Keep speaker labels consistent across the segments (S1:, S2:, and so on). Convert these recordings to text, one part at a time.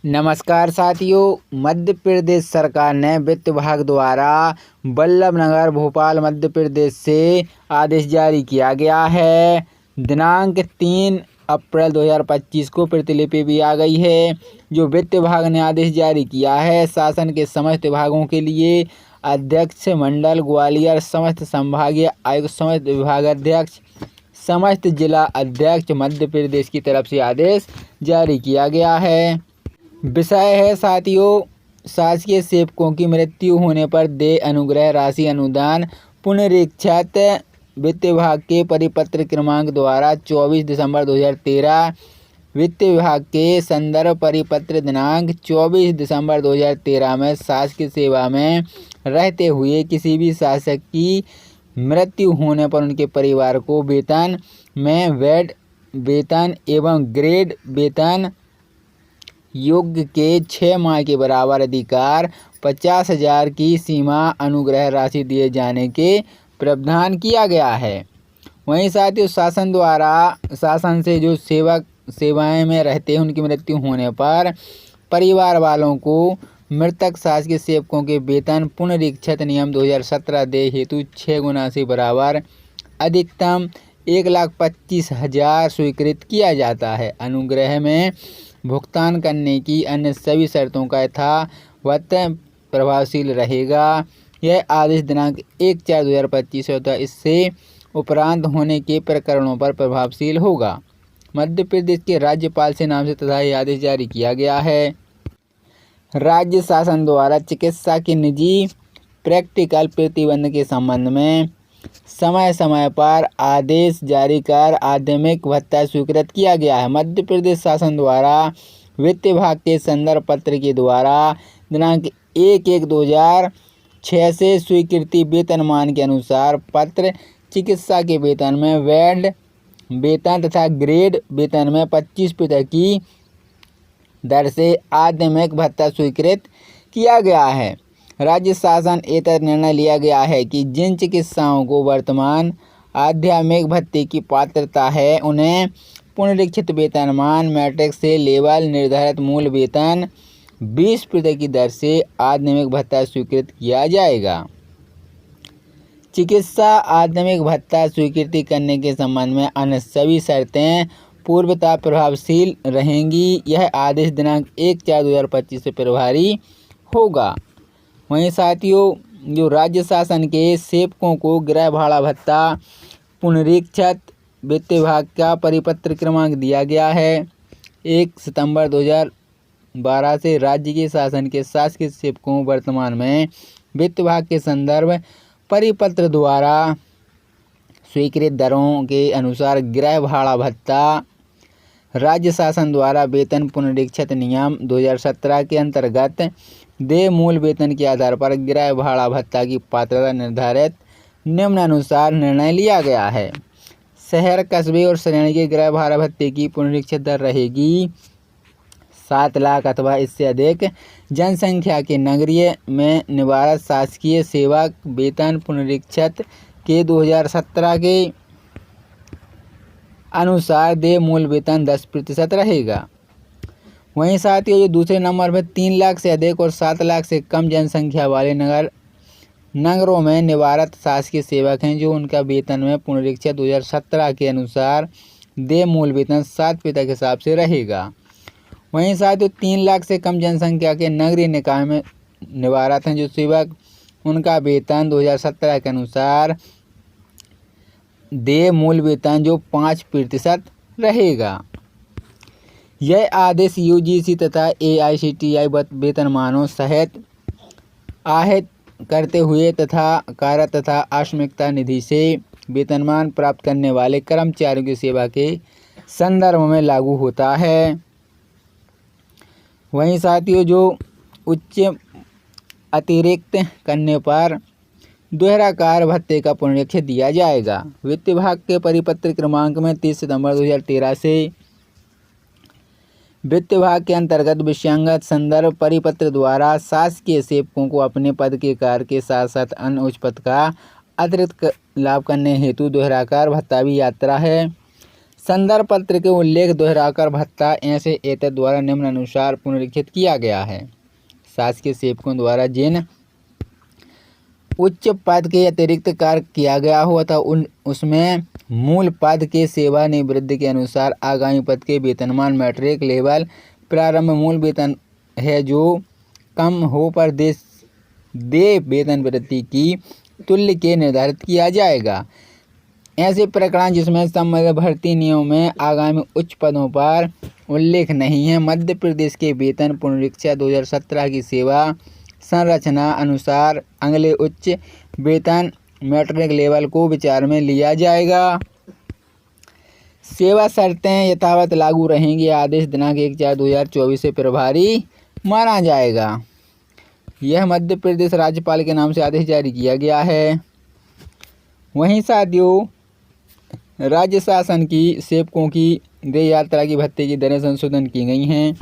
S1: नमस्कार साथियों, मध्य प्रदेश सरकार ने वित्त विभाग द्वारा बल्लभनगर भोपाल मध्य प्रदेश से आदेश जारी किया गया है। दिनांक 3 अप्रैल 2025 को प्रतिलिपि भी आ गई है। जो वित्त विभाग ने आदेश जारी किया है, शासन के समस्त विभागों के लिए अध्यक्ष मंडल ग्वालियर, समस्त संभागीय आयुक्त, समस्त विभागाध्यक्ष, समस्त जिला अध्यक्ष मध्य प्रदेश की तरफ से आदेश जारी किया गया है। विषय है साथियों, शासकीय सेवकों की मृत्यु होने पर देय अनुग्रह राशि अनुदान पुनरीक्षित। वित्त विभाग के परिपत्र क्रमांक द्वारा 24 दिसंबर 2013 वित्त विभाग के संदर्भ परिपत्र दिनांक 24 दिसंबर 2013 में शासकीय सेवा में रहते हुए किसी भी शासक की मृत्यु होने पर उनके परिवार को वेतन में वेड वेतन एवं ग्रेड वेतन योग्य के 6 माह के बराबर अधिकार 50,000 की सीमा अनुग्रह राशि दिए जाने के प्रावधान किया गया है। वहीं साथियों, शासन से जो सेवाएं में रहते हैं उनकी मृत्यु होने पर परिवार वालों को मृतक शासकीय सेवकों के वेतन पुनरीक्षित नियम 2017 देय हेतु 6 गुना से बराबर अधिकतम 1,25,000 स्वीकृत किया जाता है। अनुग्रह में भुगतान करने की अन्य सभी शर्तों का यथावत प्रभावशील रहेगा। यह आदेश दिनांक 1/4/2025 से होता है। इससे उपरांत होने के प्रकरणों पर प्रभावशील होगा। मध्य प्रदेश के राज्यपाल से नाम से तथा यह आदेश जारी किया गया है। राज्य शासन द्वारा चिकित्सा के निजी प्रैक्टिकल प्रतिबंध के संबंध में समय समय पर आदेश जारी कर आध्यात्मिक भत्ता स्वीकृत किया गया है। मध्य प्रदेश शासन द्वारा वित्त विभाग के संदर्भ पत्र के द्वारा दिनांक 1/1/2006 से स्वीकृति वेतनमान के अनुसार पत्र चिकित्सा के वेतन में वेड वेतन तथा ग्रेड वेतन में 25% की दर से आध्यात्मिक भत्ता स्वीकृत किया गया है। राज्य शासन एतद निर्णय लिया गया है कि जिन चिकित्साओं को वर्तमान आध्यात्मिक भत्ते की पात्रता है, उन्हें पुनरीक्षित वेतनमान मैट्रिक से लेवल निर्धारित मूल वेतन 20% की दर से आध्यात्मिक भत्ता स्वीकृत किया जाएगा। चिकित्सा आध्यात्मिक भत्ता स्वीकृति करने के संबंध में अन्य सभी शर्तें पूर्वतः प्रभावशील रहेंगी। यह आदेश दिनांक 1/4/2025 से प्रभावी होगा। वहीं साथियों, जो राज्य शासन के सेवकों को गृह भाड़ा भत्ता पुनरीक्षित वित्त विभाग का परिपत्र क्रमांक दिया गया है। 1 सितंबर 2012 से राज्य के शासन के शासकीय सेवकों वर्तमान में वित्त विभाग के संदर्भ परिपत्र द्वारा स्वीकृत दरों के अनुसार गृह भाड़ा भत्ता राज्य शासन द्वारा वेतन पुनरीक्षित नियम 2017 के अंतर्गत देय मूल वेतन के आधार पर गृह भाड़ा भत्ता की पात्रता निर्धारित निम्नानुसार निर्णय लिया गया है। शहर, कस्बे और श्रेणी के गृह भाड़ा भत्ते की पुनरीक्षित दर रहेगी 7 लाख अथवा इससे अधिक जनसंख्या के नगरीय में निवारक शासकीय सेवक वेतन पुनरीक्षित के 2017 के अनुसार देय मूल वेतन 10% रहेगा। वहीं साथियों, जो दूसरे नंबर पर 3 लाख से अधिक और 7 लाख से कम जनसंख्या वाले नगरों में निवारक शासकीय सेवक हैं, जो उनका वेतन में पुनरीक्षित 2017 के अनुसार देय मूल वेतन 7% के हिसाब से रहेगा। वहीं साथियों, 3 लाख से कम जनसंख्या के नगरीय निकाय में निवारक हैं जो सेवक, उनका वेतन 2017 के अनुसार देय मूल वेतन जो 5% रहेगा। यह आदेश यूजीसी तथा एआईसीटीई वेतनमानों सहित आहत करते हुए तथा कार्य तथा आकस्मिकता निधि से वेतनमान प्राप्त करने वाले कर्मचारियों की सेवा के संदर्भ में लागू होता है। वहीं साथियों, जो उच्च अतिरिक्त करने पर दोहराकार भत्ते का पुनरीक्षित दिया जाएगा। वित्त विभाग के परिपत्र क्रमांक में 30 सितंबर 2013 से वित्त विभाग के अंतर्गत विषयांगत संदर्भ परिपत्र द्वारा शासकीय सेवकों को अपने पद के कार्य के साथ साथ अन्य उच्च पद का अतिरिक्त लाभ करने हेतु दोहराकार भत्ता भी यात्रा है। संदर्भ पत्र के उल्लेख दोहराकर भत्ता ऐसे एतद द्वारा निम्नानुसार पुनरीक्षित किया गया है। शासकीय सेवकों द्वारा जिन उच्च पद के अतिरिक्त कार्य किया गया हो तथा उसमें मूल पद के सेवानिवृत्ति के अनुसार आगामी पद के वेतनमान मैट्रिक लेवल प्रारंभ मूल वेतन है जो कम हो पर दे वेतन वृत्ति की तुल्य के निर्धारित किया जाएगा। ऐसे प्रकरण जिसमें संबंधित भर्ती नियमों में आगामी उच्च पदों पर उल्लेख नहीं है। मध्य प्रदेश के वेतन पुनरीक्षा 2017 की सेवा संरचना अनुसार अगले उच्च वेतन मैट्रिक लेवल को विचार में लिया जाएगा। सेवा शर्तें यथावत लागू रहेंगी। आदेश दिनांक 1/4/2024 से प्रभारी माना जाएगा। यह मध्य प्रदेश राज्यपाल के नाम से आदेश जारी किया गया है। वहीं साथियों, राज्य शासन की सेवकों की देय यात्रा की भत्ते की दरें संशोधन की गई हैं,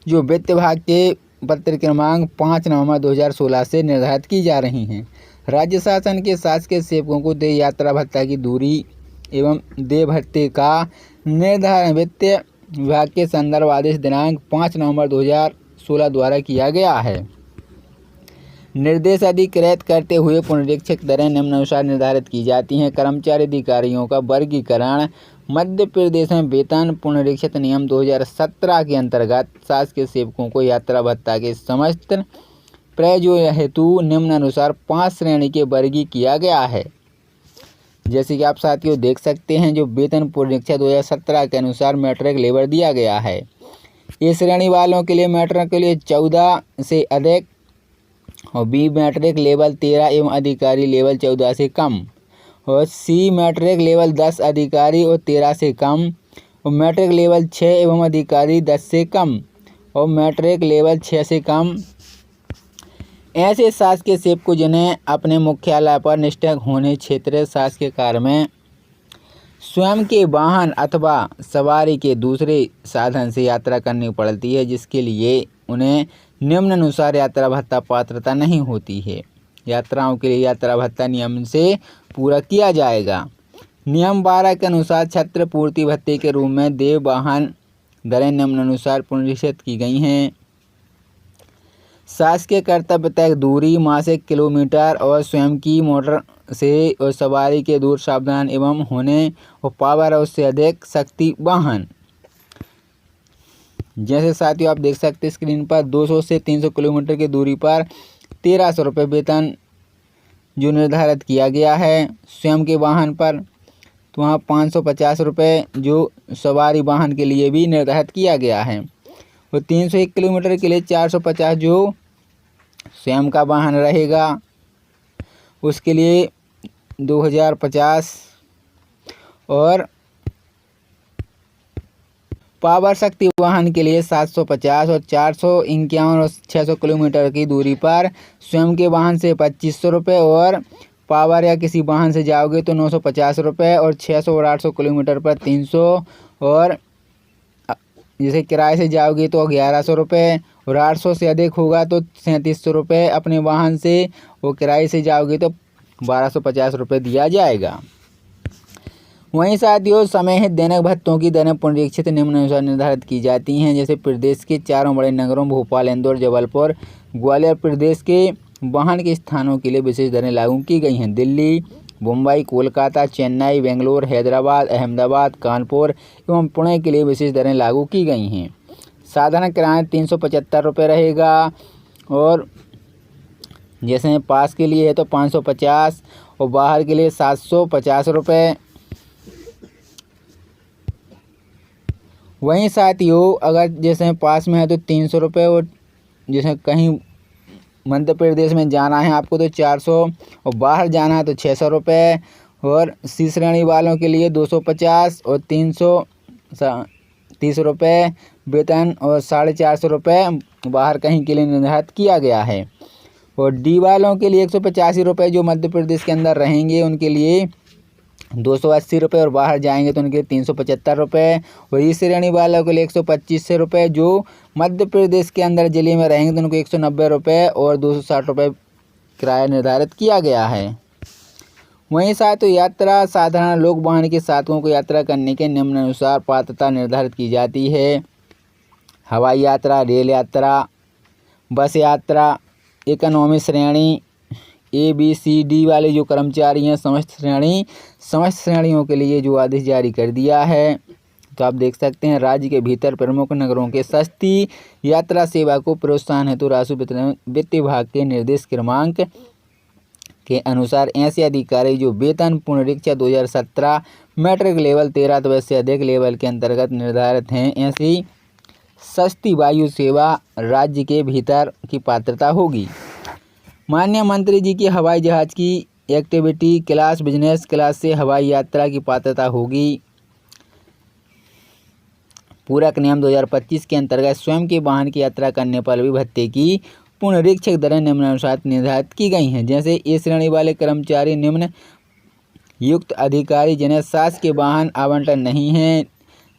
S1: जो वित्त विभाग के पत्र क्रमांक 5 नवंबर 2016 से निर्धारित की जा रही हैं। राज्य शासन के शासकीय सेवकों को देय यात्रा भत्ता की दूरी एवं देय भत्ते का निर्धारण वित्त विभाग के संदर्भ आदेश दिनांक 5 नवंबर 2016 द्वारा किया गया है। निर्देश अधिकृत करते हुए पुनरीक्षक दरें निम्नानुसार निर्धारित की जाती हैं। कर्मचारी अधिकारियों का वर्गीकरण मध्य प्रदेश में वेतन पुनरीक्षित नियम 2017 के अंतर्गत शासकीय सेवकों को यात्रा भत्ता के समस्त प्रयोजन हेतु निम्नानुसार 5 श्रेणी के वर्गी किया गया है। जैसे कि आप साथियों देख सकते हैं, जो वेतन पुनरीक्षा 2017 के अनुसार मैट्रिक लेवल दिया गया है। इस श्रेणी वालों के लिए मैट्रिक के लिए 14 से अधिक और बी मैट्रिक लेवल 13 एवं अधिकारी लेवल 14 से कम और सी मैट्रिक लेवल 10 अधिकारी और 13 से कम और मैट्रिक लेवल 6 एवं अधिकारी 10 से कम और मैट्रिक लेवल 6 से कम ऐसे शासकीय सेवक जिन्हें अपने मुख्यालय पर निष्ठक होने क्षेत्रीय शासकीय कार्य में स्वयं के वाहन अथवा सवारी के दूसरे साधन से यात्रा करनी पड़ती है, जिसके लिए उन्हें निम्नानुसार यात्रा भत्ता पात्रता नहीं होती है। यात्राओं के लिए यात्रा भत्ता नियम से पूरा किया जाएगा। नियम 12 के अनुसार छत्र पूर्ति भत्ते के रूप में देय वाहन दरें निम्नानुसार पुनरीक्षित की गई हैं। शासकीय कर्तव्य तय दूरी मासिक किलोमीटर और स्वयं की मोटर से और सवारी के दूर सावधान एवं होने और पावर और उससे अधिक शक्ति वाहन। जैसे साथियों आप देख सकते हैं स्क्रीन पर 200 से 300 किलोमीटर की दूरी पर 1300 रुपये वेतन जो निर्धारित किया गया है। स्वयं के वाहन पर तो वहाँ 550 रुपये जो सवारी वाहन के लिए भी निर्धारित किया गया है और 301 किलोमीटर के लिए 450 जो स्वयं का वाहन रहेगा उसके लिए 2050 और पावर शक्ति वाहन के लिए 750 और 451 और 600 किलोमीटर की दूरी पर स्वयं के वाहन से 2500 रुपये और पावर या किसी वाहन से जाओगे तो 950 रुपये और 600 और 800 किलोमीटर पर 300 और जैसे किराए से जाओगे तो 1100 रुपये और 800 से अधिक होगा तो 3700 रुपये अपने वाहन से और किराए से जाओगे तो 1250 रुपये दिया जाएगा। वहीं साथियों समयहित दैनिक भत्तों की दरें पुनरीक्षित निम्नानुसार निर्धारित की जाती हैं। जैसे प्रदेश के 4 बड़े नगरों भोपाल, इंदौर, जबलपुर, ग्वालियर प्रदेश के वाहन के स्थानों के लिए विशेष दरें लागू की गई हैं। दिल्ली, मुंबई, कोलकाता, चेन्नई, बेंगलोर, हैदराबाद, अहमदाबाद, कानपुर एवं पुणे के लिए विशेष दरें लागू की गई हैं। साधारण किराया 375 रुपये रहेगा और जैसे पास के लिए है तो 550 और बाहर के लिए 750 रुपये। वहीं साथियों अगर जैसे पास में है तो 300 रुपये और जैसे कहीं मध्य प्रदेश में जाना है आपको तो 400 और बाहर जाना है तो 600 रुपये और सी श्रेणी वालों के लिए 250 और 330 रुपये वेतन और 450 रुपये बाहर कहीं के लिए निर्धारित किया गया है। और डी वालों के लिए 185 रुपये जो मध्य प्रदेश के अंदर रहेंगे उनके लिए 280 रुपये और बाहर जाएंगे तो उनके 375 रुपये और इस श्रेणी वालों के लिए 125 रुपये जो मध्य प्रदेश के अंदर जिले में रहेंगे तो उनको 190 रुपये और 260 रुपये किराया निर्धारित किया गया है। वहीं साथियों यात्रा साधारण लोक वाहन के साथियों को यात्रा करने के निम्नानुसार पात्रता निर्धारित की जाती है। हवाई यात्रा, रेल यात्रा, बस यात्रा, इकोनॉमी श्रेणी, ABCD वाले जो कर्मचारी हैं समस्त श्रेणियों के लिए जो आदेश जारी कर दिया है। तो आप देख सकते हैं राज्य के भीतर प्रमुख नगरों के सस्ती यात्रा सेवा को प्रोत्साहन हेतु राजस्व वित्त विभाग के निर्देश क्रमांक के अनुसार ऐसे अधिकारी जो वेतन पुनरीक्षा 2017 मैट्रिक लेवल 13 से अधिक लेवल के अंतर्गत निर्धारित हैं, ऐसी सस्ती वायु सेवा राज्य के भीतर की पात्रता होगी। माननीय मंत्री जी की हवाई जहाज की एक्टिविटी क्लास, बिजनेस क्लास से हवाई यात्रा की पात्रता होगी। पूरक नियम 2025 के अंतर्गत स्वयं के वाहन की यात्रा करने पर भी भत्ते की पुनरीक्षक दरें निम्नानुसार निर्धारित की गई हैं। जैसे ए श्रेणी वाले कर्मचारी निम्न युक्त अधिकारी जिन्हें शासकीय वाहन आवंटन नहीं है,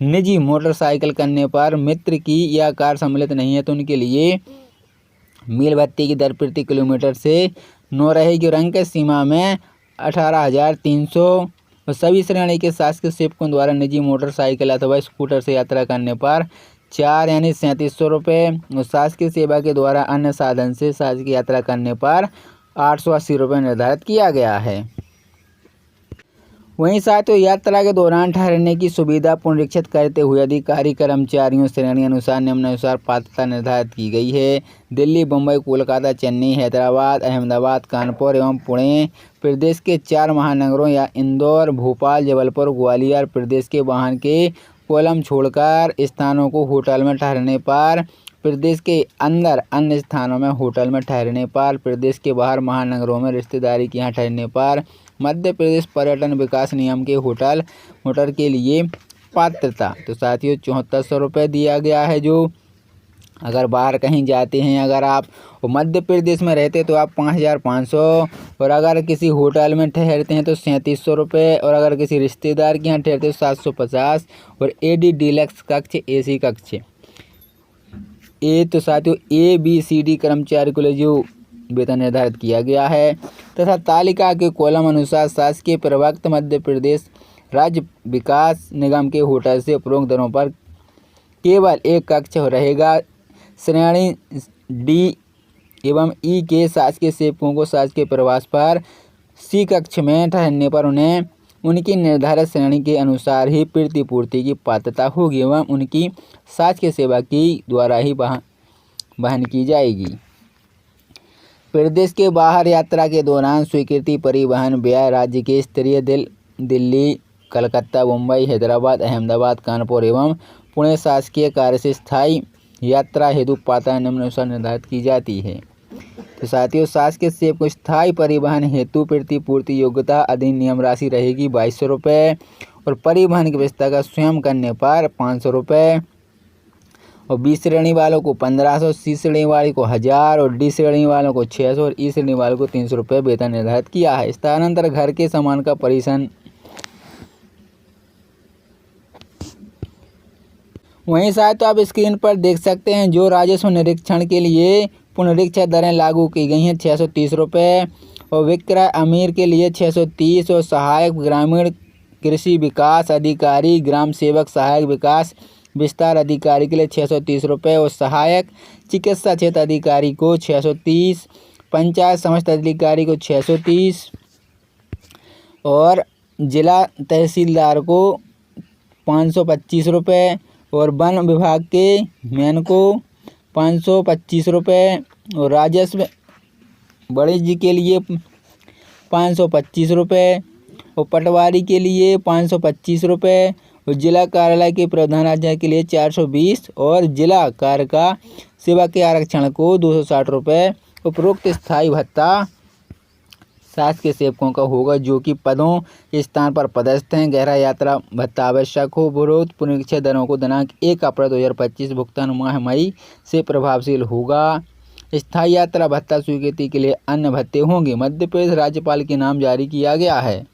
S1: निजी मोटरसाइकिल करने पर मित्र की या कार सम्मिलित नहीं है, तो उनके लिए मील भत्ते की दर प्रति किलोमीटर से 9 रहेगी और अंक सीमा में 18,300। और सभी श्रेणी के शासकीय सेवकों द्वारा निजी मोटरसाइकिल अथवा स्कूटर से यात्रा करने पर 4 यानी 3700 रुपये और शासकीय सेवा के द्वारा अन्य साधन से शासकीय यात्रा करने पर 880 रुपये निर्धारित किया गया है। वहीं साथियों यात्रा के दौरान ठहरने की सुविधा पुनरीक्षित करते हुए अधिकारी कर्मचारियों श्रेणी अनुसार निम्नानुसार पात्रता निर्धारित की गई है। दिल्ली, मुंबई, कोलकाता, चेन्नई, हैदराबाद, अहमदाबाद, कानपुर एवं पुणे प्रदेश के 4 महानगरों या इंदौर, भोपाल, जबलपुर, ग्वालियर प्रदेश के वाहन के कॉलम छोड़कर स्थानों को होटल में ठहरने पर, प्रदेश के अंदर अन्य स्थानों में होटल में ठहरने पर, प्रदेश के बाहर महानगरों में रिश्तेदारी के यहाँ ठहरने पर मध्य प्रदेश पर्यटन विकास निगम के होटल के लिए पात्रता तो साथियों 7400 रुपये दिया गया है। जो अगर बाहर कहीं जाते हैं, अगर आप मध्य प्रदेश में रहते तो आप 5500 और अगर किसी होटल में ठहरते हैं तो 3700 रुपये और अगर किसी रिश्तेदार के यहाँ ठहरते तो 750 और AD डीलक्स कक्ष AC कक्ष तो साथियों ABCD कर्मचारी को जो वेतन निर्धारित किया गया है तथा तालिका के कॉलम अनुसार शासकीय प्रवक्त मध्य प्रदेश राज्य विकास निगम के होटल से उपरोक्त दरों पर केवल एक कक्ष रहेगा। श्रेणी D एवं E के शासकीय सेवकों को शासकीय प्रवास पर C कक्ष में ठहरने पर उन्हें उनकी निर्धारित श्रेणी के अनुसार ही प्रतिपूर्ति की पात्रता होगी एवं उनकी शासकीय सेवा की द्वारा ही वहन की जाएगी। प्रदेश के बाहर यात्रा के दौरान स्वीकृति परिवहन व्यय राज्य के स्तरीय दिल्ली, कलकत्ता, मुंबई, हैदराबाद, अहमदाबाद, कानपुर एवं पुणे शासकीय कार्य से स्थायी यात्रा हेतु पात्रता निम्नानुसार निर्धारित की जाती है। तो साथियों शासकीय सेवक को स्थायी परिवहन हेतु प्रतिपूर्ति योग्यता अधिनियम राशि रहेगी 2200 रुपये और परिवहन की व्यवस्था का स्वयं करने पर 500 रुपये और B श्रेणी वालों को 1500, C श्रेणी वाले को 1000 और D श्रेणी वालों को 600 और E श्रेणी वालों को 300 रुपये वेतन निर्धारित किया है। स्थानांतर घर के सामान का परिवहन। वहीं साथ आप स्क्रीन पर देख सकते हैं जो राजस्व निरीक्षण के लिए पुनरीक्षित दरें लागू की गई हैं 630 रुपये और विक्रय अमीर के लिए 630 और सहायक ग्रामीण कृषि विकास अधिकारी, ग्राम सेवक सहायक विकास विस्तार अधिकारी के लिए 630 रुपये और सहायक चिकित्सा क्षेत्र अधिकारी को 630, पंचायत समस्त अधिकारी को 630 और जिला तहसीलदार को 525 रुपये और वन विभाग के मैन को 525 रुपये और राजस्व बड़े जी के लिए 525 रुपये और पटवारी के लिए 525 रुपये और जिला कार्यालय के प्रधानाचार्य के लिए 420 और जिला कार्य का सेवा के आरक्षण को 260 रुपये। उपरोक्त स्थायी भत्ता शासकीय सेवकों का होगा जो कि पदों के स्थान पर पदस्थ हैं। गहरा यात्रा भत्ता आवश्यक हो। उपरोक्त पुनरीक्षित दरों को दिनांक 1 अप्रैल 2025 भुगतान माह मई से प्रभावशील होगा। स्थायी यात्रा भत्ता स्वीकृति के लिए अन्य भत्ते होंगे। मध्य प्रदेश राज्यपाल के नाम जारी किया गया है।